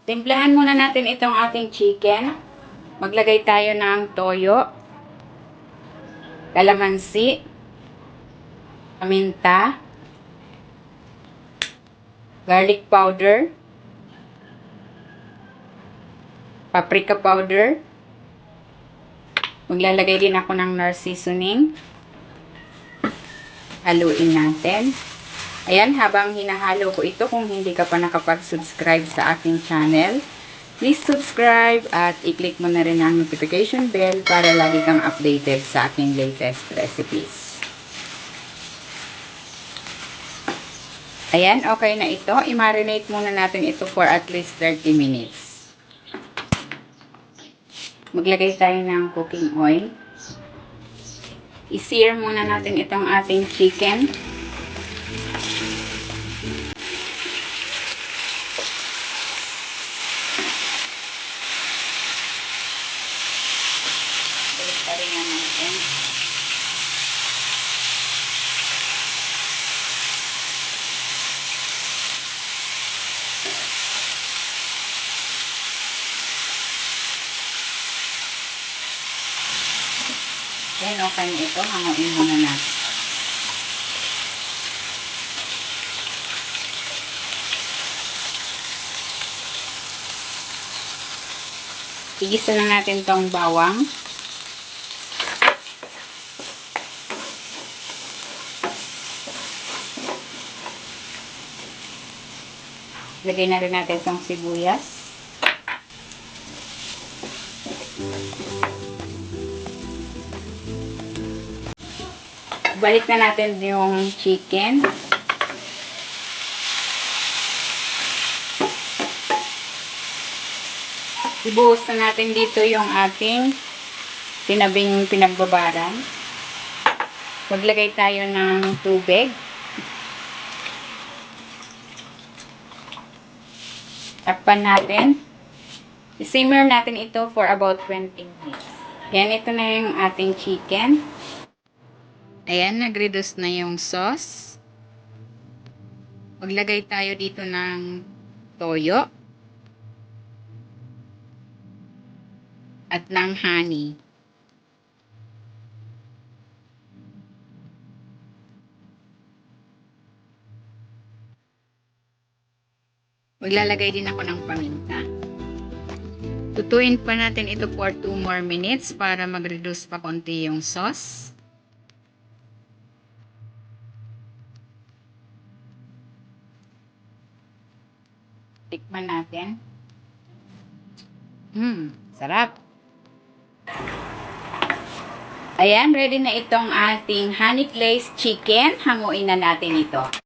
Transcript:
Timplahan muna natin itong ating chicken. Maglagay tayo ng toyo, kalamansi, paminta, garlic powder, paprika powder. Maglalagay din ako ng Knorr seasoning. Haluin natin. Ayan, habang hinahalo ko ito, kung hindi ka pa nakapag-subscribe sa aking channel, please subscribe at i-click mo na rin ang notification bell para lagi kang updated sa aking latest recipes. Ayan, okay na ito. I-marinate muna natin ito for at least 30 minutes. Maglagay tayo ng cooking oil. I-sear muna natin itong ating chicken. Balik pa rin natin. Then, okay na ito. Hanguin muna natin. Igisa na natin tong bawang. Lagay na rin natin tong sibuyas. Balik na natin yung chicken. Ibuhos na natin dito yung ating tinabing pinagbabaran. Maglagay tayo ng tubig. Takpan natin. I-simmer natin ito for about 20 minutes. Yan, ito na yung ating chicken. Ayan, nag-reduce na yung sauce. Maglagay tayo dito ng toyo at ng honey. Maglalagay din ako ng paminta. Tutuin pa natin ito for 2 more minutes para mag-reduce pa konti yung sauce. Tikman natin. Sarap. Ayan, ready na itong ating honey glazed chicken. Hanguin na natin ito.